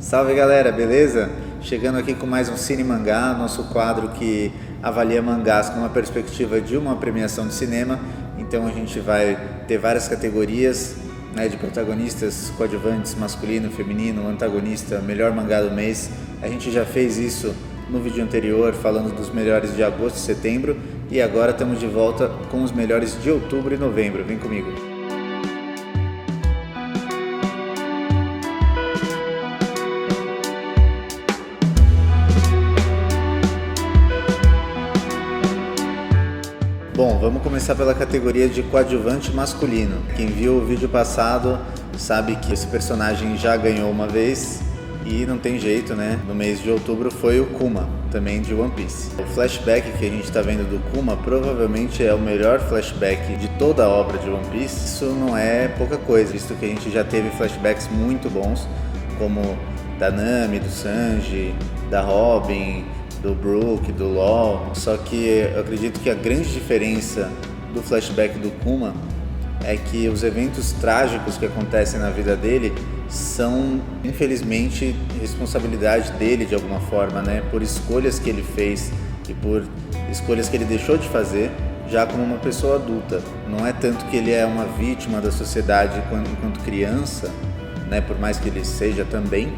Salve galera, beleza? Chegando aqui com mais um Cine Mangá, nosso quadro que avalia mangás com uma perspectiva de uma premiação de cinema. Então a gente vai ter várias categorias, né, de protagonistas coadjuvantes, masculino, feminino, antagonista, melhor mangá do mês. A gente já fez isso no vídeo anterior, falando dos melhores de agosto e setembro, e agora estamos de volta com os melhores de outubro e novembro. Vem comigo! Bom, vamos começar pela categoria de coadjuvante masculino. Quem viu o vídeo passado sabe que esse personagem já ganhou uma vez e não tem jeito, né? No mês de outubro foi o Kuma, também de One Piece. O flashback que a gente está vendo do Kuma provavelmente é o melhor flashback de toda a obra de One Piece. Isso não é pouca coisa, visto que a gente já teve flashbacks muito bons, como da Nami, do Sanji, da Robin, do Brook, do LOL. Só que eu acredito que a grande diferença do flashback do Kuma é que os eventos trágicos que acontecem na vida dele são, infelizmente, responsabilidade dele de alguma forma, né? Por escolhas que ele fez e por escolhas que ele deixou de fazer já como uma pessoa adulta. Não é tanto que ele é uma vítima da sociedade enquanto criança, né? Por mais que ele seja também,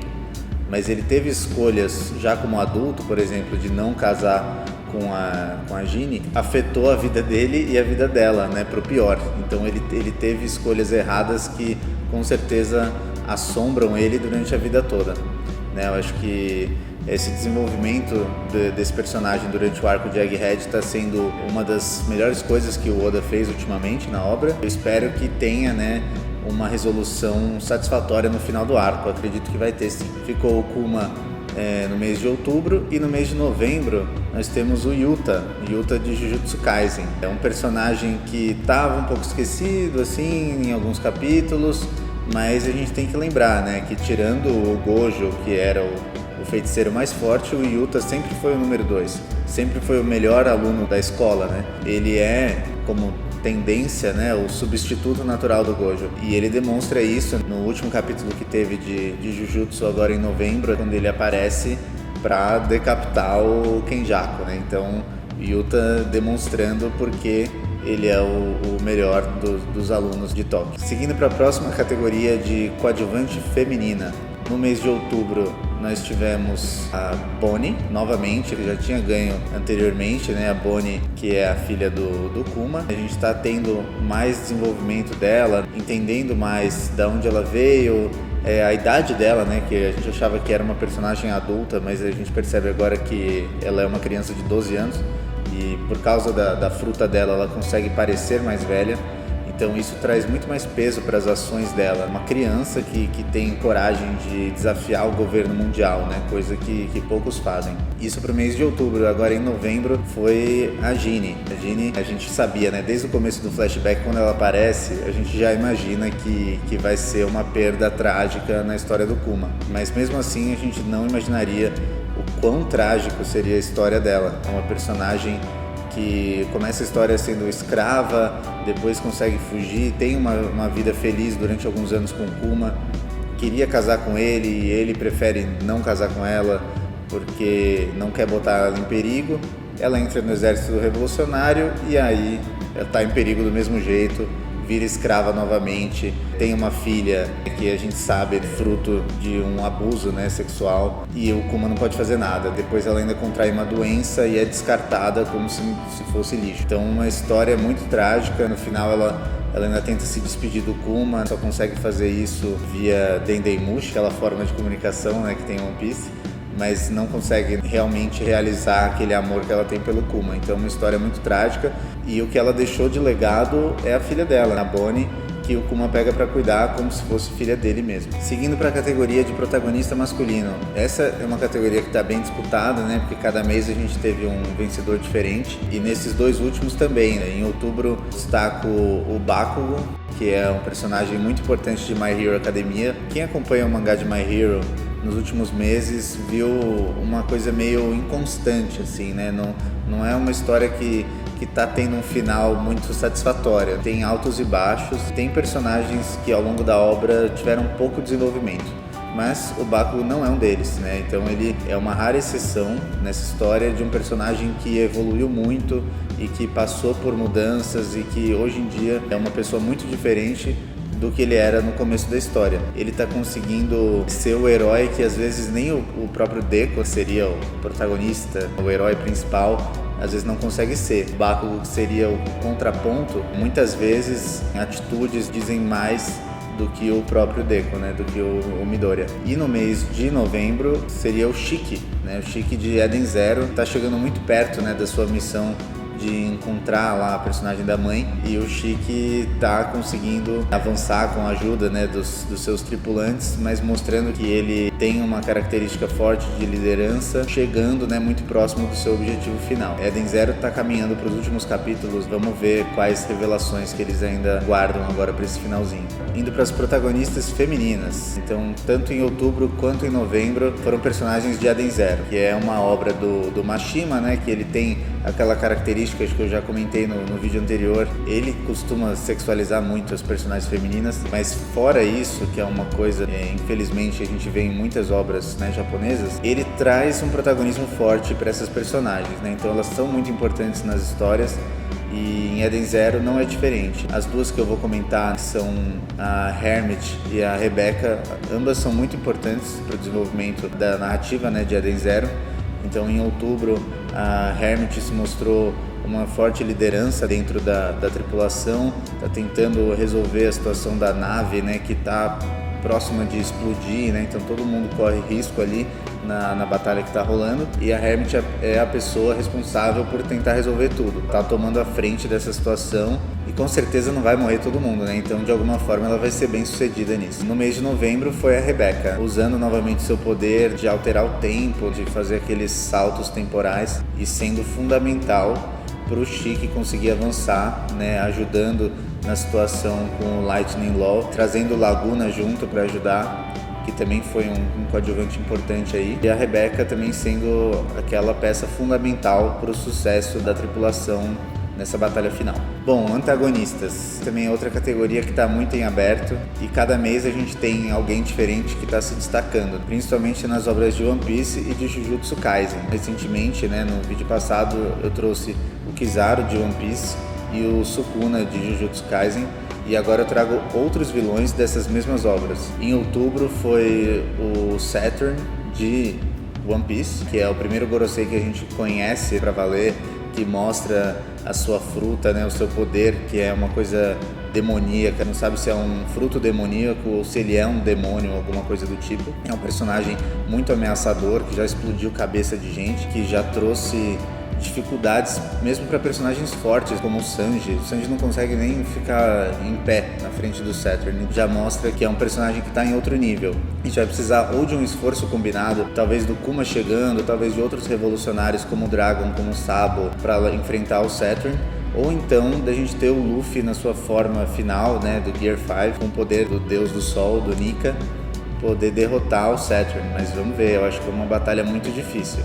mas ele teve escolhas já como adulto, por exemplo, de não casar com a Ginny, afetou a vida dele e a vida dela, né, pro pior. Então ele teve escolhas erradas que com certeza assombram ele durante a vida toda, né? Eu acho que esse desenvolvimento desse personagem durante o arco de Egghead está sendo uma das melhores coisas que o Oda fez ultimamente na obra. Eu espero que tenha, né, uma resolução satisfatória no final do arco. Eu acredito que vai ter sim. Ficou o Kuma no mês de outubro, e no mês de novembro nós temos o Yuta de Jujutsu Kaisen. É um personagem que estava um pouco esquecido assim em alguns capítulos, mas a gente tem que lembrar, né, que tirando o Gojo, que era o feiticeiro mais forte, o Yuta sempre foi o número 2, sempre foi o melhor aluno da escola, né? Ele é, como tendência, né, o substituto natural do Gojo, e ele demonstra isso no último capítulo que teve de Jujutsu agora em novembro, quando ele aparece para decapitar o Kenjaku, né? Então Yuta demonstrando porque ele é o melhor dos alunos de Tóquio. Seguindo para a próxima categoria de coadjuvante feminina. No mês de outubro nós tivemos a Bonnie, novamente, ele já tinha ganho anteriormente, né? A Bonnie, que é a filha do Kuma. A gente está tendo mais desenvolvimento dela, entendendo mais de onde ela veio, a idade dela, né? Que a gente achava que era uma personagem adulta, mas a gente percebe agora que ela é uma criança de 12 anos e por causa da fruta dela ela consegue parecer mais velha. Então isso traz muito mais peso para as ações dela. Uma criança que tem coragem de desafiar o governo mundial, né? Coisa que poucos fazem. Isso para o mês de outubro. Agora em novembro foi a Ginny. A Ginny, a gente sabia, né? Desde o começo do flashback, quando ela aparece, a gente já imagina que vai ser uma perda trágica na história do Kuma. Mas mesmo assim a gente não imaginaria o quão trágico seria a história dela. É uma personagem que começa a história sendo escrava, depois consegue fugir, tem uma vida feliz durante alguns anos com o Kuma, queria casar com ele e ele prefere não casar com ela porque não quer botar ela em perigo. Ela entra no exército revolucionário e aí ela está em perigo do mesmo jeito, vira escrava novamente, tem uma filha que a gente sabe é fruto de um abuso, né, sexual, e o Kuma não pode fazer nada. Depois ela ainda contrai uma doença e é descartada como se fosse lixo. Então uma história muito trágica. No final ela ainda tenta se despedir do Kuma, só consegue fazer isso via Dendemushi, aquela forma de comunicação, né, que tem em One Piece, mas não consegue realmente realizar aquele amor que ela tem pelo Kuma. Então é uma história muito trágica, e o que ela deixou de legado é a filha dela, a Bonnie, que o Kuma pega para cuidar como se fosse filha dele mesmo. Seguindo para a categoria de protagonista masculino. Essa é uma categoria que está bem disputada, né? Porque cada mês a gente teve um vencedor diferente, e nesses dois últimos também, né? Em outubro destaco o Bakugo, que é um personagem muito importante de My Hero Academia. Quem acompanha o mangá de My Hero nos últimos meses viu uma coisa meio inconstante, assim, né? Não é uma história que tá tendo um final muito satisfatório. Tem altos e baixos, tem personagens que ao longo da obra tiveram pouco desenvolvimento. mas o Bakugo não é um deles, né? Então ele é uma rara exceção nessa história de um personagem que evoluiu muito e que passou por mudanças e que hoje em dia é uma pessoa muito diferente do que ele era no começo da história. Ele tá conseguindo ser o herói que às vezes nem o próprio Deku seria o protagonista, o herói principal, às vezes não consegue ser. O Bakugo seria o contraponto, muitas vezes atitudes dizem mais do que o próprio Deku, né, do que o Midoriya. E no mês de novembro seria o Shiki, né, o Shiki de Eden Zero, tá chegando muito perto, né, da sua missão de encontrar lá a personagem da mãe, e o Shiki tá conseguindo avançar com a ajuda, né, dos seus tripulantes, mas mostrando que ele tem uma característica forte de liderança, chegando, né, muito próximo do seu objetivo final. Eden Zero tá caminhando para os últimos capítulos, vamos ver quais revelações que eles ainda guardam agora para esse finalzinho. Indo para as protagonistas femininas, então tanto em outubro quanto em novembro foram personagens de Eden Zero, que é uma obra do Mashima, né, que ele tem aquela característica que eu já comentei no vídeo anterior. Ele costuma sexualizar muito as personagens femininas, mas fora isso, que é uma coisa, infelizmente, a gente vê em muitas obras, né, japonesas, ele traz um protagonismo forte para essas personagens, né? Então elas são muito importantes nas histórias, e em Eden Zero não é diferente. As duas que eu vou comentar são a Hermit e a Rebecca, ambas são muito importantes para o desenvolvimento da narrativa, né, de Eden Zero. Então em outubro a Hermit se mostrou uma forte liderança dentro da tripulação, está tentando resolver a situação da nave, né, que está próxima de explodir, né, então todo mundo corre risco ali na batalha que está rolando, e a Hermit é a pessoa responsável por tentar resolver tudo, está tomando a frente dessa situação, e com certeza não vai morrer todo mundo, né, então de alguma forma ela vai ser bem sucedida nisso. No mês de novembro foi a Rebecca, usando novamente seu poder de alterar o tempo, de fazer aqueles saltos temporais, e sendo fundamental para o Shiki conseguir avançar, né, ajudando na situação com o Lightning Law, trazendo Laguna junto para ajudar, que também foi um coadjuvante importante aí, e a Rebecca também sendo aquela peça fundamental para o sucesso da tripulação nessa batalha final. Bom, antagonistas também é outra categoria que está muito em aberto, e cada mês a gente tem alguém diferente que está se destacando, principalmente nas obras de One Piece e de Jujutsu Kaisen. Recentemente, né, no vídeo passado eu trouxe o Kizaru de One Piece e o Sukuna de Jujutsu Kaisen, e agora eu trago outros vilões dessas mesmas obras. Em outubro foi o Saturn de One Piece, que é o primeiro Gorosei que a gente conhece pra valer, que mostra a sua fruta, né, o seu poder, que é uma coisa demoníaca, não sabe se é um fruto demoníaco ou se ele é um demônio, alguma coisa do tipo. É um personagem muito ameaçador, que já explodiu cabeça de gente, que já trouxe dificuldades mesmo para personagens fortes como o Sanji. O Sanji não consegue nem ficar em pé na frente do Saturn, já mostra que é um personagem que está em outro nível. A gente vai precisar ou de um esforço combinado, talvez do Kuma chegando, talvez de outros revolucionários como o Dragon, como o Sabo, para enfrentar o Saturn, ou então da gente ter o Luffy na sua forma final, né, do Gear 5, com o poder do Deus do Sol, do Nika, poder derrotar o Saturn. Mas vamos ver, eu acho que é uma batalha muito difícil.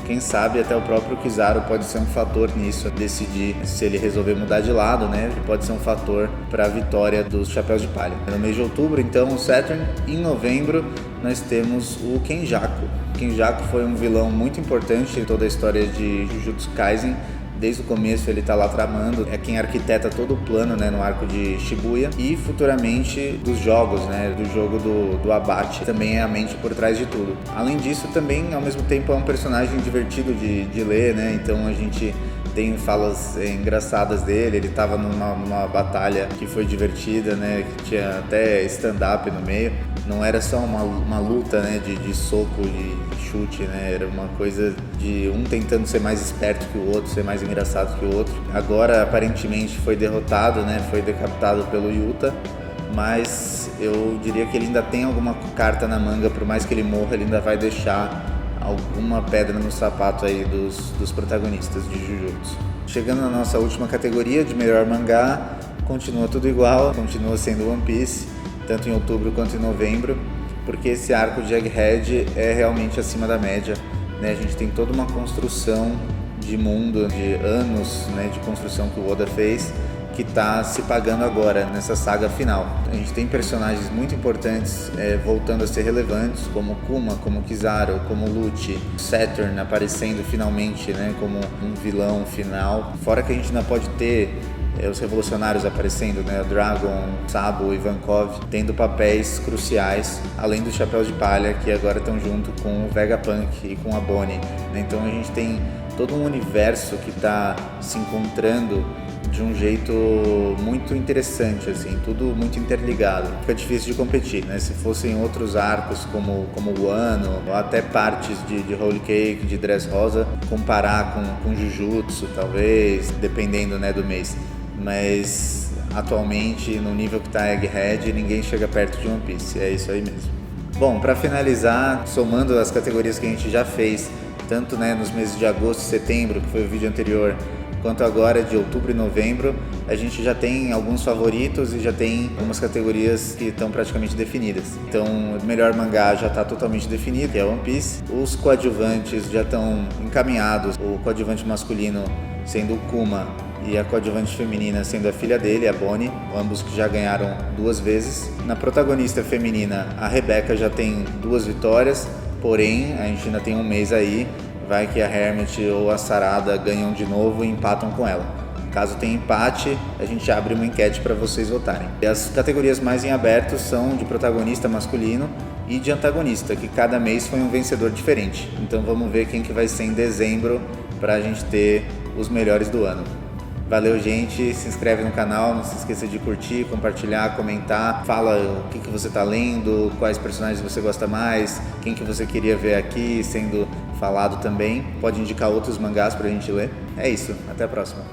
Quem sabe até o próprio Kizaru pode ser um fator nisso, decidir se ele resolver mudar de lado, né? Ele pode ser um fator para a vitória dos Chapéus de Palha. No mês de outubro, então, o Saturn. Em novembro, nós temos o Kenjaku. O Kenjaku foi um vilão muito importante em toda a história de Jujutsu Kaisen. Desde o começo ele está lá tramando, é quem arquiteta todo o plano, né, no arco de Shibuya, e futuramente dos jogos, né, do jogo do abate, também é a mente por trás de tudo. Além disso, também ao mesmo tempo é um personagem divertido de ler, né, então a gente tem falas engraçadas dele. Ele estava numa batalha que foi divertida, né, que tinha até stand-up no meio, não era só uma luta, né, de soco, de chute, né, era uma coisa de um tentando ser mais esperto que o outro, ser mais engraçado que o outro. Agora aparentemente foi derrotado, né, foi decapitado pelo Yuta, mas eu diria que ele ainda tem alguma carta na manga. Por mais que ele morra, ele ainda vai deixar alguma pedra no sapato aí dos protagonistas de Jujutsu. Chegando na nossa última categoria de melhor mangá, continua tudo igual, continua sendo One Piece, tanto em outubro quanto em novembro, porque esse arco de Egghead é realmente acima da média, né? A gente tem toda uma construção de mundo, de anos, né, de construção que o Oda fez, que está se pagando agora nessa saga final. A gente tem personagens muito importantes voltando a ser relevantes, como Kuma, como Kizaru, como Lute, Saturn aparecendo finalmente, né, como um vilão final. Fora que a gente ainda pode ter os revolucionários aparecendo, né, Dragon, Sabo, Ivankov, tendo papéis cruciais, além dos Chapéus de Palha, que agora estão junto com o Vegapunk e com a Bonnie, né? Então a gente tem todo um universo que está se encontrando de um jeito muito interessante, assim, tudo muito interligado. Fica difícil de competir, né? Se fossem outros arcos como o Wano, ou até partes de Holy Cake, de Dressrosa, comparar com Jujutsu, talvez, dependendo, né, do mês. Mas atualmente, no nível que está Egghead, ninguém chega perto de One Piece, é isso aí mesmo. Bom, para finalizar, somando as categorias que a gente já fez, tanto, né, nos meses de agosto e setembro, que foi o vídeo anterior, quanto agora de outubro e novembro, a gente já tem alguns favoritos e já tem algumas categorias que estão praticamente definidas. Então, o melhor mangá já está totalmente definido, que é One Piece. Os coadjuvantes já estão encaminhados, o coadjuvante masculino sendo o Kuma e a coadjuvante feminina sendo a filha dele, a Bonnie, ambos que já ganharam 2 vezes. Na protagonista feminina, a Rebecca já tem 2 vitórias, porém, a gente ainda tem um mês aí, vai que a Hermit ou a Sarada ganham de novo e empatam com ela. Caso tenha empate, a gente abre uma enquete para vocês votarem. E as categorias mais em aberto são de protagonista masculino e de antagonista, que cada mês foi um vencedor diferente. Então vamos ver quem que vai ser em dezembro para a gente ter os melhores do ano. Valeu, gente, se inscreve no canal, não se esqueça de curtir, compartilhar, comentar, fala o que você está lendo, quais personagens você gosta mais, quem que você queria ver aqui sendo falado também, pode indicar outros mangás pra gente ler. É isso, até a próxima.